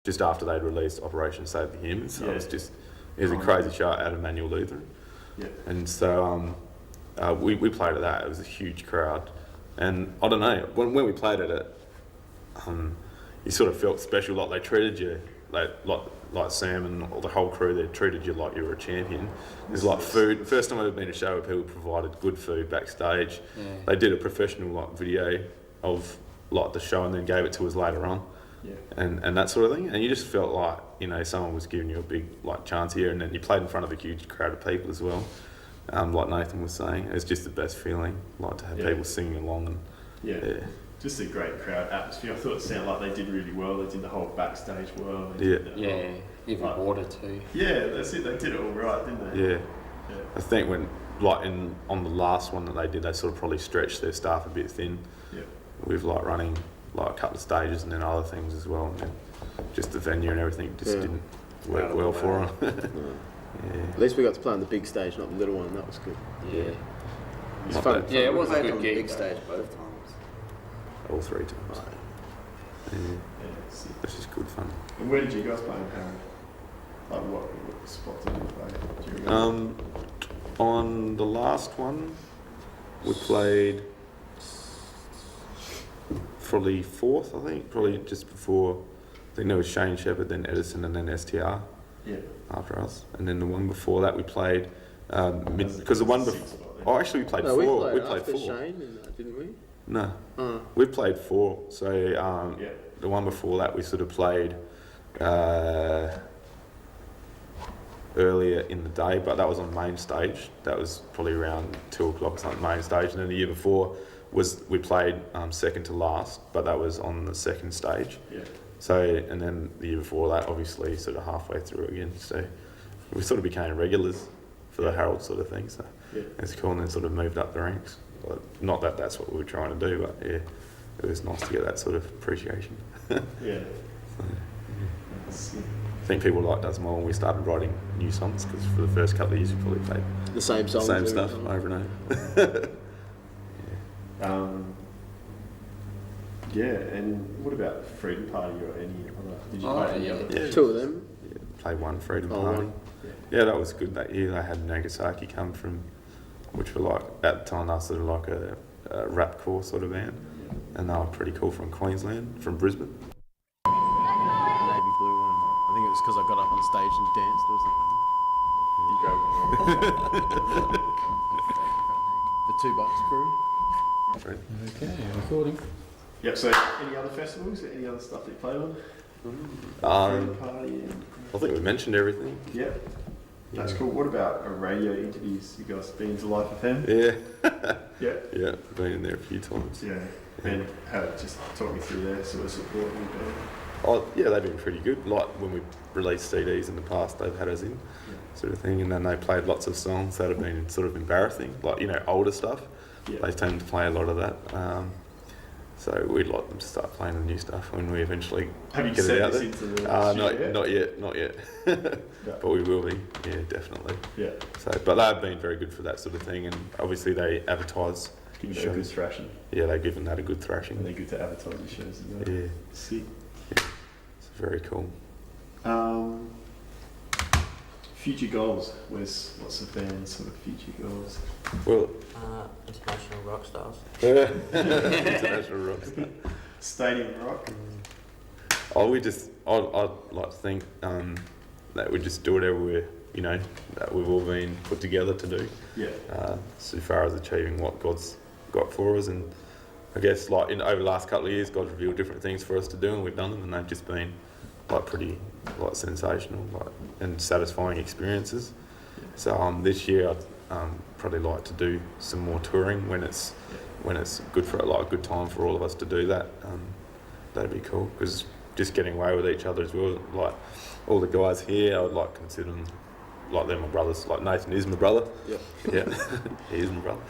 just after they'd released Operation Save the Humans. So it was a crazy show out of Manuel Lutheran. Yeah. And so we played at that. It was a huge crowd. And I don't know, when we played at it, you sort of felt special, like they treated you, like Sam and all the whole crew, they treated you like you were a champion. There's like food. First time I've been to a show where people provided good food backstage. Yeah. They did a professional like video of like the show and then gave it to us later on. Yeah. And that sort of thing. And you just felt like, you know, someone was giving you a big like chance here, and then you played in front of a huge crowd of people as well. Like Nathan was saying, it's just the best feeling, like to have people singing along and yeah. Just a great crowd atmosphere. I thought it sounded like they did really well. They did the whole backstage well. Even water too. Yeah, that's it. They did it all right, didn't they? Yeah. I think when on the last one that they did, they sort of probably stretched their staff a bit thin. Yeah. With like running like a couple of stages and then other things as well, and then just the venue and everything just didn't work well for them. At least we got to play on the big stage, not the little one. That was good. Yeah. It was fun. Yeah, it was a played good on gig. the big stage both times. All 3 times. Right. This is good fun. And where did you guys play in Paris? Like what spots did you play? Do you remember? On the last one, we played probably 4th, I think. Probably just before. I think there was Shane Shepherd, then Edison, and then STR. Yeah. After us, and then the one before that we played because the one before. Oh, actually, we played 4. We played after 4. Shane, didn't we? No, we played 4. So the one before that we sort of played earlier in the day, but that was on main stage. That was probably around 2 o'clock or something, main stage. And then the year before we played second to last, but that was on the second stage. Yeah. So, and then the year before that, obviously, sort of halfway through again. So we sort of became regulars for the Herald sort of thing. So it's cool, and then sort of moved up the ranks. But not that that's what we were trying to do, but it was nice to get that sort of appreciation. Yeah. So, I think people liked us more when we started writing new songs, because for the first couple of years we probably played the same songs, same stuff over and over. And what about Freedom Party or any other? Did you play any other? Yeah. 2 of them. Yeah, played one Freedom Party. One. Yeah, that was good that year. They had Nagasaki come from, which were like, at the time, they were sort of like a rap core sort of band. And they were pretty cool from Queensland, from Brisbane. Navy blue one. I think it was because I got up on stage and danced, wasn't it? The 2 Bucks crew. Okay, recording. Yep, so any other festivals? Any other stuff that you played on? Freedom Party? I think we mentioned everything. Yep. That's cool. What about radio interviews? You guys been to Life FM? Yeah. Yeah. Been in there a few times. Yeah. And just talk me through their sort of support and Oh, yeah, they've been pretty good. Like when we released CDs in the past, they've had us in, sort of thing. And then they played lots of songs that have been sort of embarrassing, like, you know, older stuff. Yeah. They tend to play a lot of that. So we'd like them to start playing the new stuff when we eventually get it out there. Into the Not yet. But we will be, yeah, definitely. Yeah. So, but they've been very good for that sort of thing, and obviously they advertise. Give it a good thrashing. Yeah, they've given that a good thrashing. And they're good to advertise the shows as well. Yeah. Sick. Yeah. It's very cool. Future goals. What's the band's sort of future goals? Well, International rock stars. international rock star. Stadium rock. I'd like to think that we just do whatever that we've all been put together to do. Yeah. So far as achieving what God's got for us, and I guess like over the last couple of years, God's revealed different things for us to do, and we've done them, and they've just been like pretty sensational, and satisfying experiences. So this year I'd probably like to do some more touring when it's good for a good time for all of us to do that. That'd be cool, because just getting away with each other as well. Like all the guys here, I would like to consider them like they're my brothers. Like Nathan is my brother. Yeah, he is my brother.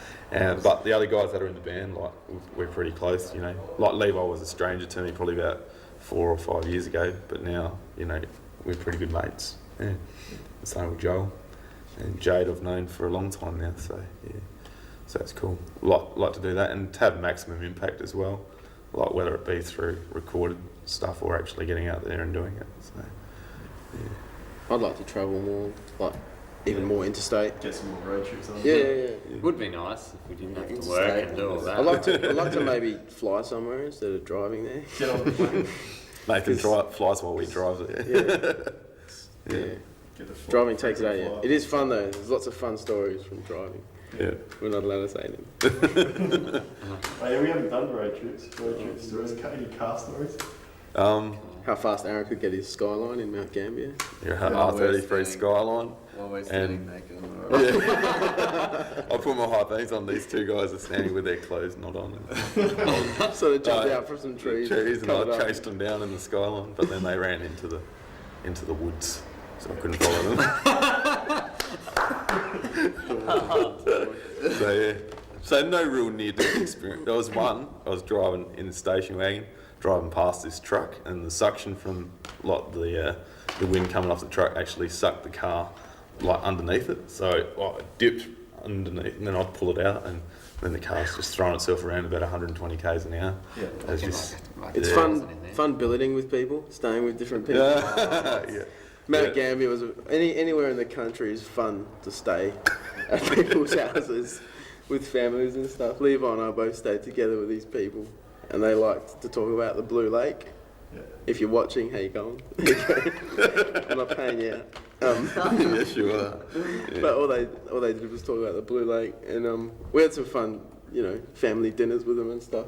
But the other guys that are in the band, like we're pretty close. You know, like Levi was a stranger to me probably about 4 or 5 years ago, but now we're pretty good mates. Yeah, the same with Joel and Jade. I've known for a long time now. So yeah, so it's cool. Like to do that and to have maximum impact as well. Like whether it be through recorded stuff or actually getting out there and doing it. So, yeah. I'd like to travel more, like even more interstate. Get some more road trips on. Yeah. It would be nice if we didn't have to work and do all that. I'd like to maybe fly somewhere instead of driving there. Get on the plane. Nathan flies while we drive there. Yeah. Get the flight. Driving takes it out, yeah. It is fun though. There's lots of fun stories from driving. Yeah. We're not allowed to say them. Oh, yeah, we haven't done road trips. Stories. Any car stories? How fast Aaron could get his Skyline in Mount Gambier. Your R33 Skyline. While we're And- standing naked on the road. Yeah. I put my high beams on. These two guys are standing with their clothes not on. So they jumped out from some trees. And covered I up. chased them down in the Skyline, but then they ran into the woods, so I couldn't follow them. So yeah, so no real near-death experience. There was one. I was driving in the station wagon, driving past this truck, and the suction from like the wind coming off the truck actually sucked the car like underneath it. So I dipped underneath, and then I'd pull it out, and then the car's just throwing itself around about 120 k's an hour. Yeah. It's just It's Yeah. fun billeting with people, staying with different people. yeah. Mount Gambier was anywhere in the country is fun to stay at people's houses with families and stuff. Levi and I both stayed together with these people, and they liked to talk about the Blue Lake. Yeah. If you're watching, how you going? I'm not paying you out. Yeah, sure. Yeah. But all they did was talk about the Blue Lake, and we had some fun, family dinners with them and stuff.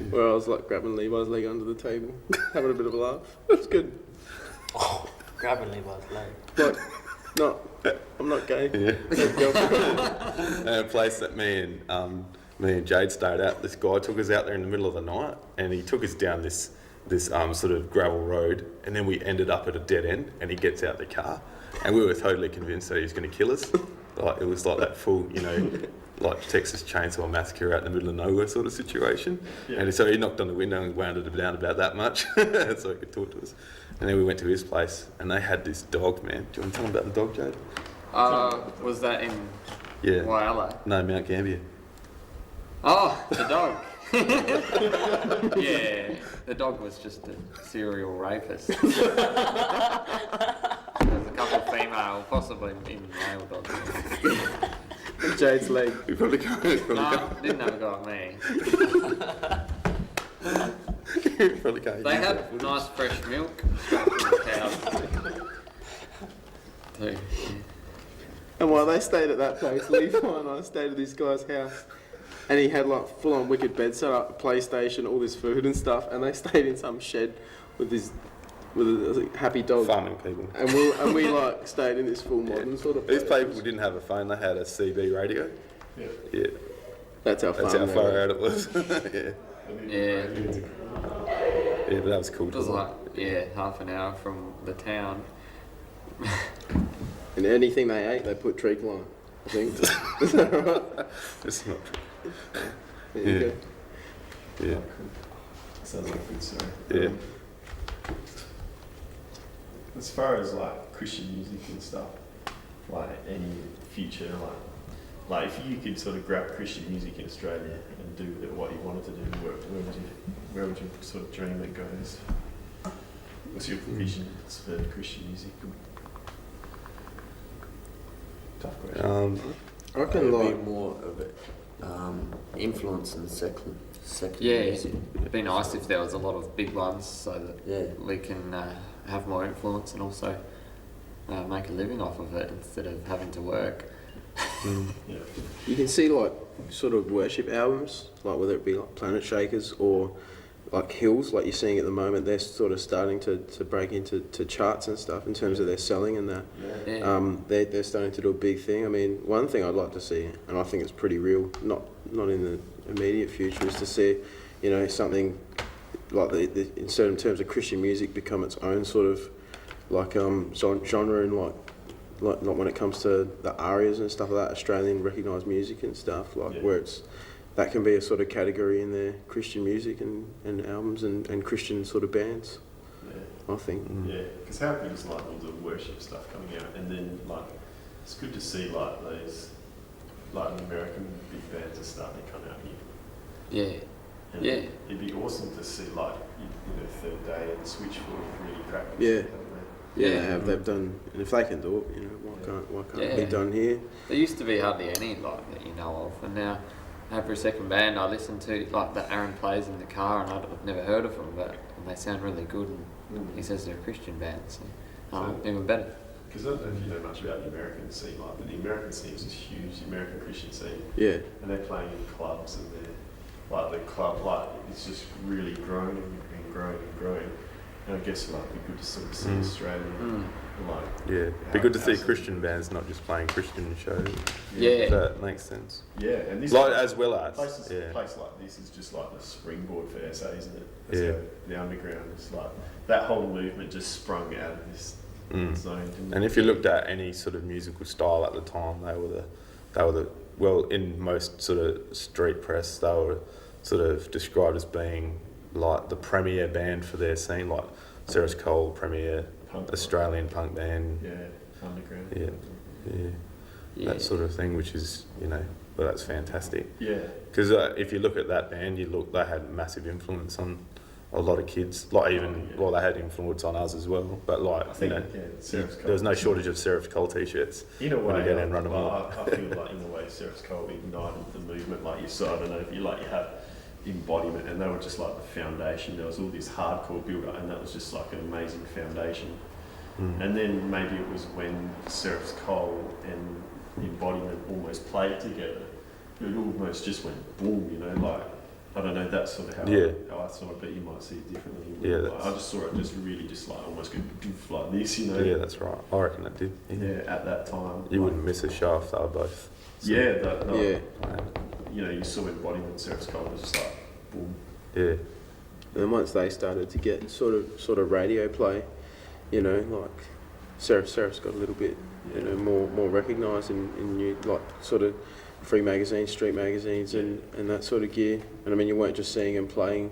Where I was like grabbing Levi's leg under the table, having a bit of a laugh. It was good. Grabbing Levi's leg. Like, I'm not gay. Yeah. And a place that me and Jade stayed at, this guy took us out there in the middle of the night, and he took us down this sort of gravel road, and then we ended up at a dead end, and he gets out the car, and we were totally convinced that he was going to kill us. Like it was like that full, like Texas Chainsaw Massacre out in the middle of nowhere sort of situation. Yeah. And so he knocked on the window and wound it down about that much, so he could talk to us. And then we went to his place, and they had this dog, man. Do you want to tell them about the dog, Jade? Was that in Yeah. Whyalla? No, Mount Gambier. Oh, the dog. Yeah, the dog was just a serial rapist. There was a couple of female, possibly even male dogs. Jade's leg. We probably can't. No, didn't have a go at me. Probably can't. They use have that footage. nice fresh milk straight from the cows. Too. Yeah. And while they stayed at that place, Levi and I stayed at this guy's house, and he had like full-on wicked bed set up, PlayStation, all this food and stuff, and they stayed in some shed with a happy dog. Farming people. And we like stayed in this full modern sort of place. These people didn't have a phone, they had a CB radio. Yeah. Yeah, That's how that's far. how they far were. out it was. Yeah. Yeah. Yeah, but that was cool. It was like, half an hour from the town. And anything they ate, they put treacle on it, I think. Is that right? It's not There you Yeah. go. Yeah. Sounds like a good story. Yeah. As far as like Christian music and stuff, like any future, like if you could sort of grab Christian music in Australia and do with it what you wanted to do, where would you sort of dream it goes? What's your vision for Christian music? Tough question. I reckon It would like be more of it, influence in secular Yeah, music. it'd be nice if there was a lot of big ones so that Yeah. we can have more influence and also make a living off of it instead of having to work. Yeah. you can see like sort of worship albums, like whether it be like Planet Shakers or like Hills, like you're seeing at the moment, they're sort of starting to break into charts and stuff in terms of their selling and that. Yeah. They're starting to do a big thing. I mean, one thing I'd like to see, and I think it's pretty real, not in the immediate future, is to see, something like in certain terms of Christian music become its own sort of like genre and like when it comes to the arias and stuff like that, Australian recognised music and stuff, like where that can be a sort of category in their Christian music and albums and Christian sort of bands, Yeah. I think. Yeah, because how good is like all the worship stuff coming out, and then like it's good to see like those like American big bands are starting to come out here. Yeah. And Yeah. it'd be awesome to see like third day and switchfoot really cracking. Yeah. stuff, haven't Yeah, they? they have. They've done, and if they can do it, why can't it be Yeah. done here? There used to be hardly any like that you know of, and now every second band I listen to, like that Aaron plays in the car, and I've never heard of them, but and they sound really good. And he says they're a Christian band, so even better. Because I don't know if you know much about the American scene, like, but the American scene is huge, the American Christian scene, Yeah, and they're playing in clubs, and they're like the club, like it's just really grown and growing and growing. And I guess like it'd be good to sort of see Australian, like Yeah, be good to see Christian bands not just playing Christian shows. Yeah. If that makes sense. Yeah, and this Like as well as a place like this is just like the springboard for SA, isn't it? Yeah. So the underground is like that whole movement just sprung out of this zone. Didn't And it? if you looked at any sort of musical style at the time, they were the well, in most sort of street press, they were sort of described as being like the premier band for their scene, like Sarah's Cole, premier Punk Australian punk band, yeah, underground. yeah, that sort of thing, which is well, that's fantastic. Yeah. Because if you look at that band, they had massive influence on a lot of kids. Like even well, they had influence on us as well. But like I think Sarah's Cole. there was no shortage of Seraph Cole t-shirts. In a way, when you go down and run them up. I feel like in a way, Sarah's Cole ignited the movement. Like you saw, I don't know if you have embodiment, and they were just like the foundation. There was all this hardcore build up, and that was just like an amazing foundation. And then maybe it was when Seraph's Cole and embodiment almost played together. It almost just went boom, like I don't know. That's sort of how I saw it, but you might see it differently. Yeah, like, I just saw it just really just like almost go doof like this, Yeah, that's right. I reckon it did. Yeah, at that time. You wouldn't miss a show if they were both. You saw embodiment. Seraph's Cole was just like boom. Yeah. and then once they started to get sort of radio play, like Seraph's got a little bit, more recognised in new, like sort of free magazines, street magazines, and that sort of gear. And I mean, you weren't just seeing them playing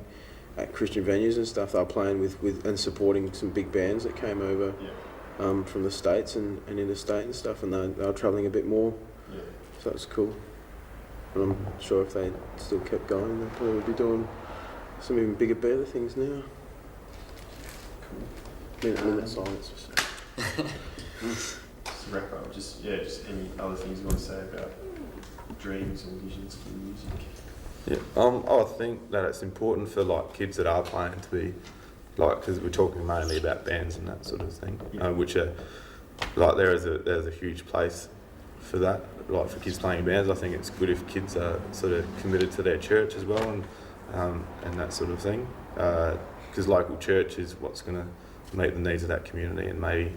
at Christian venues and stuff. They were playing with and supporting some big bands that came over from the States and interstate and stuff, and they were travelling a bit more. Yeah. So that's cool. And I'm sure if they still kept going, they probably would be doing some even bigger, better things now. Cool. Minute silence. Just to wrap up, just any other things you want to say about dreams or visions for music? Yeah, I think that it's important for like kids that are playing to be like, because we're talking mainly about bands and that sort of thing, which are like there's a huge place for that, like for kids playing bands. I think it's good if kids are sort of committed to their church as well and that sort of thing, because local church is what's going to meet the needs of that community, and maybe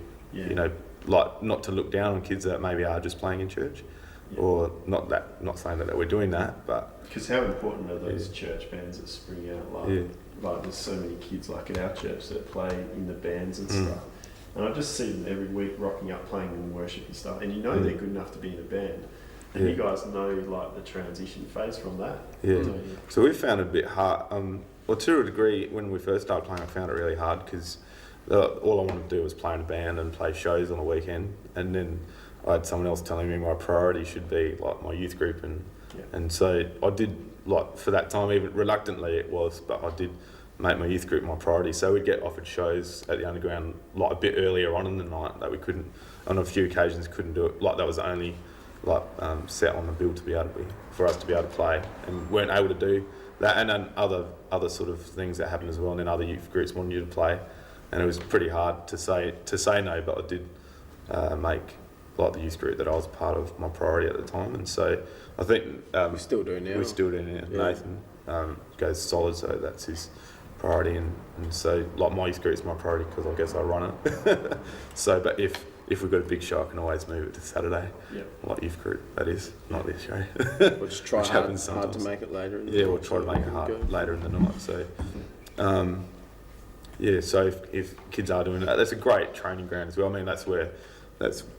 like not to look down on kids that maybe are just playing in church. Or not saying that we're doing that, but because how important are those church bands that spring out? Like there's so many kids like at our church that play in the bands and stuff, and I just see them every week rocking up, playing in worship and stuff. And they're good enough to be in a band, and you guys know like the transition phase from that. So we found it a bit hard. Well, to a degree, when we first started playing, I found it really hard because all I wanted to do was play in a band and play shows on a weekend, and then I had someone else telling me my priority should be like my youth group, and so I did, like for that time, even reluctantly it was, but I did make my youth group my priority. So we'd get offered shows at the underground like a bit earlier on in the night that we couldn't, on a few occasions couldn't do it. Like that was only like set on the bill to be able to be, for us to be able to play, and weren't able to do that, and then other sort of things that happened as well, and then other youth groups wanted you to play, and it was pretty hard to say no, but I did make like the youth group that I was part of my priority at the time, and so I think We still do now. we still do now. Yeah. Nathan goes solid, so that's his priority, and so like my youth group is my priority because I guess I run it. So, but if we've got a big show, I can always move it to Saturday. Like youth group, that is, not this show. We'll just try Which happens hard to sometimes. make it later in the Yeah, night. we'll try to make it hard later in the night. So, so if kids are doing that, that's a great training ground as well. I mean, that's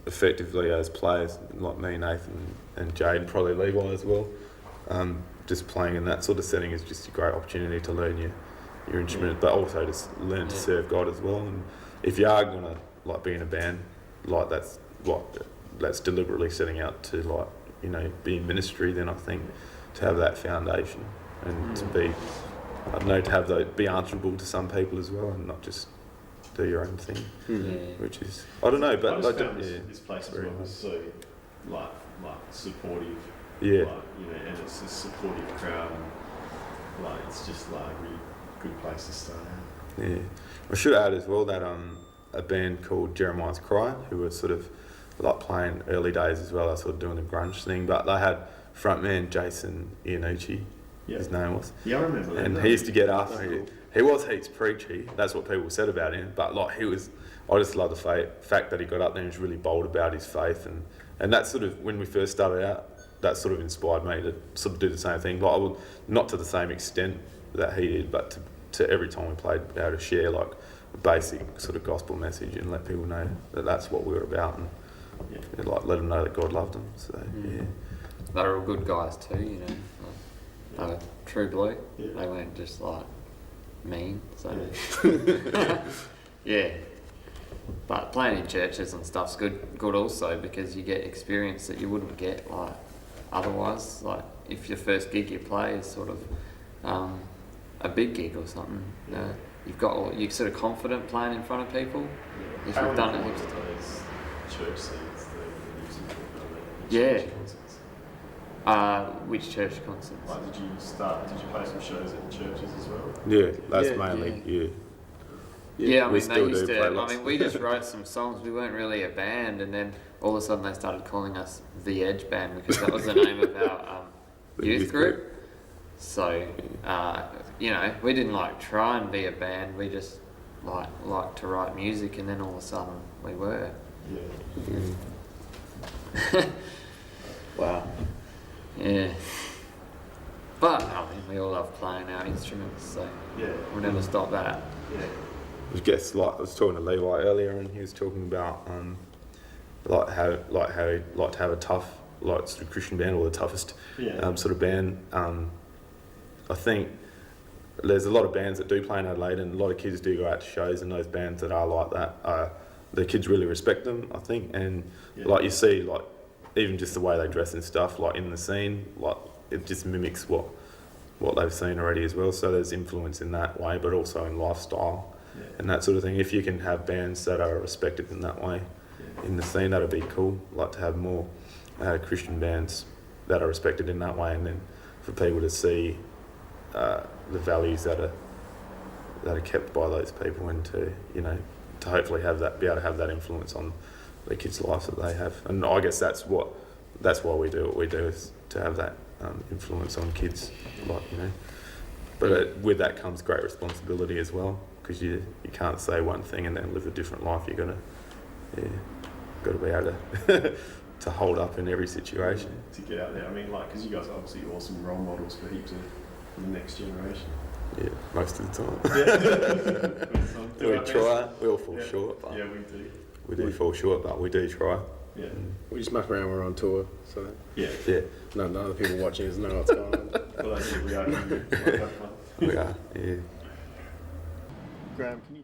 effectively as players like me, Nathan, and Jade, and probably Levi as well. Just playing in that sort of setting is just a great opportunity to learn your instrument, but also to learn to serve God as well. And if you are gonna like be in a band, like that's deliberately setting out to like be in ministry, then I think to have that foundation and to be I don't know, to have those, be answerable to some people as well, and not just do your own thing, which is, I don't know, I but just like, found this place as very well was nice. so like supportive. Yeah. Like, you know, and it's a supportive crowd, and like it's just like a really good place to start out. Yeah, I should add as well that a band called Jeremiah's Cry, who were sort of like playing early days as well, are sort of doing the grunge thing, but they had frontman Jason Iannucci, Yeah. his name was, Yeah, I remember that. and he used to get up. That's He, cool. he was heaps preachy. That's what people said about him. But like he was, I just love the fact that he got up there and was really bold about his faith, and that sort of, when we first started out, that sort of inspired me to sort of do the same thing. Like I would, not to the same extent that he did, but to every time we played, be able to share like a basic sort of gospel message and let people know that that's what we were about, and like let them know that God loved them. So yeah. They were all good guys too, you know. Like, they were true blue. Yeah. They weren't just like mean. So yeah. But playing in churches and stuff's good also, because you get experience that you wouldn't get like otherwise. Like if your first gig you play is sort of a big gig or something, you're sort of confident playing in front of people. If you've done it heaps of times. Those church scenes, the music, Yeah. church concerts. Which church concerts? Like, did you play some shows at churches as well? Yeah, that's Yeah. mainly yeah. Yeah, I we mean, still they used do to. play I lots. mean, we just wrote some songs. We weren't really a band, and then all of a sudden they started calling us the Edge Band, because that was the name of our The youth youth group. group. So, you know, we didn't like try and be a band. We just like to write music, and then all of a sudden we were. Yeah. Wow. Yeah. But I mean, we all love playing our instruments, so Yeah. we'll never stop that. Yeah. I guess like I was talking to Levi earlier, and he was talking about like how he'd like to have a tough like sort of Christian band, or the toughest Yeah. sort of band. I think there's a lot of bands that do play in Adelaide, and a lot of kids do go out to shows, and those bands that are like that, the kids really respect them, I think, and Yeah. like you see, like even just the way they dress and stuff, like in the scene, like it just mimics what they've seen already as well. So there's influence in that way, but also in lifestyle and that sort of thing. If you can have bands that are respected in that way in the scene, that'd be cool. Like to have more Christian bands that are respected in that way, and then for people to see the values that are kept by those people, and to to hopefully be able to have that influence on the kids' lives that they have. And I guess that's why we do what we do, is to have that influence on kids, But with that comes great responsibility as well, because you can't say one thing and then live a different life. You've got to be able to hold up in every situation. To get out there, I mean, like, because you guys are obviously awesome role models for heaps of the next generation. Yeah, most of the time. Do We our best. try. We all fall short, but Yeah, we do. we do fall short, but we do try. Yeah. We just muck around, we're on tour, so Yeah. Yeah, none of the people watching us know what's going on. Well, that's it. We are. Have fun. we are. Yeah. Graham, can you